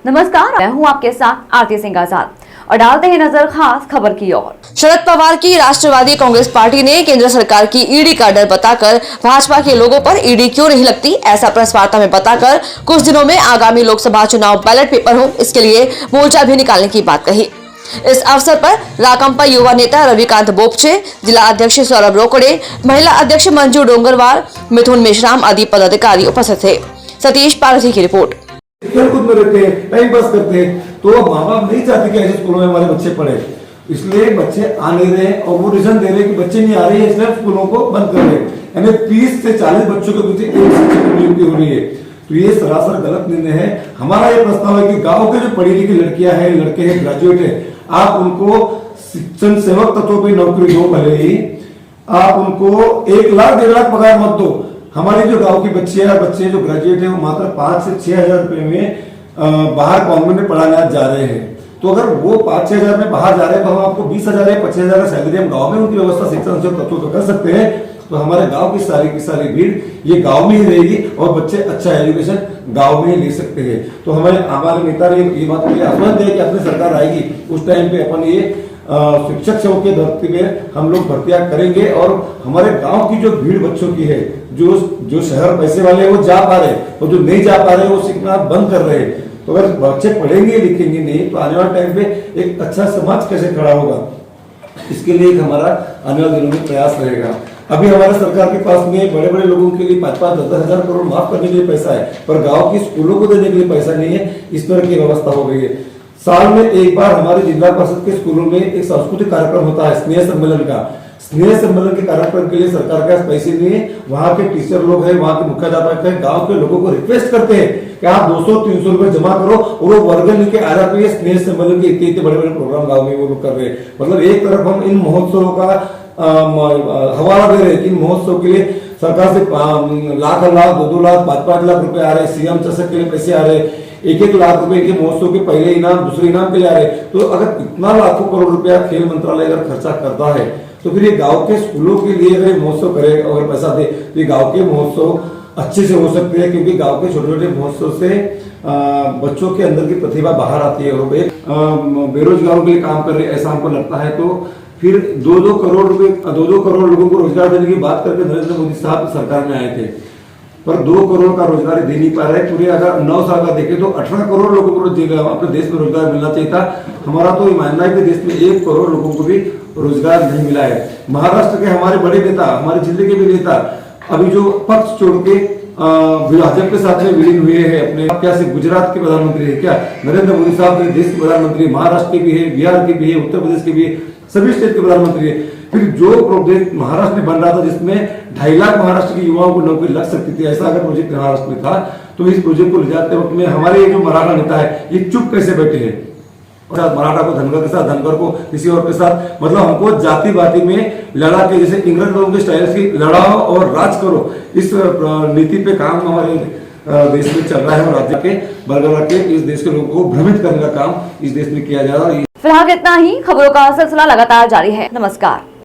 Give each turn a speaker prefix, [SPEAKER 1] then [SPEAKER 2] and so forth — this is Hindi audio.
[SPEAKER 1] नमस्कार, मैं हूं आपके साथ आरती सिंह आजाद और डालते हैं नजर खास खबर की ओर।
[SPEAKER 2] शरद पवार की राष्ट्रवादी कांग्रेस पार्टी ने केंद्र सरकार की ईडी का डर बताकर भाजपा के लोगों पर ईडी क्यों नहीं लगती, ऐसा प्रेस वार्ता में बताकर कुछ दिनों में आगामी लोकसभा चुनाव बैलेट पेपर हो, इसके लिए मोर्चा भी निकालने की बात कही। इस अवसर पर राकंपा युवा नेता रविकांत बोपचे, जिला अध्यक्ष सौरभ रोकड़े, महिला अध्यक्ष मंजू डोंगरवार, मिथुन मेश्राम आदि पदाधिकारी उपस्थित थे। सतीश पारसी की रिपोर्ट।
[SPEAKER 3] खेलकूद में रहते हैं, टाइम पास करते हैं, तो माँ बाप नहीं चाहते कि ऐसे स्कूलों में हमारे बच्चे पढ़े, इसलिए बच्चे आ नहीं रहे और वो रीजन दे रहे कि बच्चे नहीं आ रहे हैं, इसलिए स्कूलों को बंद कर रहे हैं। यानी 30 से 40 बच्चों के पीछे एक शिक्षक की नियुक्ति हो रही है, तो ये सरासर गलत निर्णय है। हमारा ये प्रस्ताव है कि गाँव के जो पढ़ी लिखी लड़कियां हैं, लड़के हैं, ग्रेजुएट है, आप उनको शिक्षण सेवक तत्वों पर नौकरी दो, भले ही आप उनको 1 लाख 1.5 लाख पगार मत दो। हमारी जो गांव की बच्चियां बच्चे जो ग्रेजुएट है वो मात्र 5 से 6 हजार रुपए में बाहर कॉन्वेंट में पढ़ाने जा रहे हैं। तो अगर वो 5-6 हजार में बाहर जा रहे हैं तो हम आपको 20 हजार या 25 हजार का सैलरी हम गाँव में उनकी व्यवस्था शिक्षण से तत्व तो कर सकते हैं। तो हमारे गांव की सारी भीड़ ये गांव में ही रहेगी और बच्चे अच्छा एजुकेशन गांव में ही ले सकते हैं। तो हमारे नेता ने ये बात को आश्वासन दिया कि अपनी सरकार आएगी उस टाइम पे अपन ये शिक्षक सेवक के धरती में हम लोग भर्तियां करेंगे और हमारे गांव की जो भीड़ बच्चों की है, जो शहर पैसे वाले वो जा पा रहे और जो नहीं जा पा रहे वो सीखना बंद कर रहे हैं। तो अगर बच्चे पढ़ेंगे लिखेंगे नहीं तो आने वाले टाइम पे एक अच्छा समाज कैसे खड़ा होगा, इसके लिए एक हमारा आने वाले दिनों में प्रयास रहेगा। अभी हमारे सरकार के पास में बड़े बड़े लोगों के लिए 5-5, 10-10 हजार करोड़ माफ करने के लिए पैसा है, पर गाँव की स्कूलों को देने के लिए पैसा नहीं है। इस तरह की व्यवस्था हो गई है। साल में एक बार हमारे जिला परिषद के स्कूलों में एक सांस्कृतिक कार्यक्रम होता है, स्नेह सम्मेलन का। स्नेह सम्मेलन के कार्यक्रम के लिए सरकार के पास पैसे नहीं है। वहां के टीचर लोग हैं, वहां के मुख्याध्यापक हैं, गांव के लोगों को रिक्वेस्ट करते हैं कि आप 200-300 रुपए जमा करो और वो वर्ग लेके आ जाते हैं। स्नेह सम्मेलन के इतने बड़े बड़े प्रोग्राम गाँव में वो लोग कर रहे हैं। मतलब एक तरफ हम इन महोत्सवों का हवाला दे रहे हैं। इन महोत्सव के लिए सरकार से लाख 2-2 लाख 5-5 लाख रुपए आ रहे हैं। सीएम चषक के लिए पैसे आ रहे हैं। 1-1 लाख रुपए के महोत्सव के पहले इनाम, दूसरे इनाम के लिए आ रहे। तो अगर इतना लाखों करोड़ रुपया खेल मंत्रालय अगर खर्चा करता है तो फिर ये गांव के स्कूलों के लिए अगर महोत्सव करे, अगर पैसा दे तो ये गांव के महोत्सव अच्छे से हो सकते हैं, क्योंकि गांव के छोटे छोटे महोत्सव से बच्चों के अंदर की प्रतिभा बाहर आती है। और बेरोजगारों के लिए काम कर रहे ऐसा हमको लगता है। तो फिर 2-2 करोड़ रुपए 2-2 करोड़ लोगों को रोजगार देने की बात करके नरेंद्र मोदी साहब सरकार में आए थे, पर 2 करोड़ का रोजगार दे नहीं पा रहे। पूरे अगर 9 साल का देखें तो 18 करोड़ लोगों को अपने देश में रोजगार मिलना चाहिए था। हमारा तो ये मानना है कि देश में 1 करोड़ लोगों को भी रोजगार नहीं मिला है। महाराष्ट्र के हमारे बड़े नेता, हमारे जिले के भी नेता अभी जो पक्ष छोड़ के भाजपा के साथ में विलीन हुए हैं, अपने क्या से गुजरात के प्रधानमंत्री है क्या, नरेंद्र मोदी साहब देश के प्रधानमंत्री, महाराष्ट्र के भी है, बिहार के भी है, उत्तर प्रदेश के भी है, सभी स्टेट के प्रधानमंत्री है। फिर जो प्रोजेक्ट महाराष्ट्र में बन रहा था जिसमें 2.5 लाख महाराष्ट्र के युवाओं को नौकरी लग सकती थी, ऐसा अगर प्रोजेक्ट महाराष्ट्र में था तो इस प्रोजेक्ट को ले जाते वक्त में हमारे जो मराठा नेता है ये चुप कैसे बैठे हैं। मराठा को धनगर के साथ, धनगर को किसी और के साथ, मतलब हमको जाति बाती में लड़ा के जैसे इंग्रज लोगों के स्टाइल से लड़ाओ और राज करो, इस नीति पे काम हमारे देश में चल रहा है। और राज्य के बरगला के इस देश के लोगों को भ्रमित करने का काम इस देश में किया जा रहा है।
[SPEAKER 1] फिलहाल इतना ही। खबरों का सिलसिला लगातार जारी है। नमस्कार।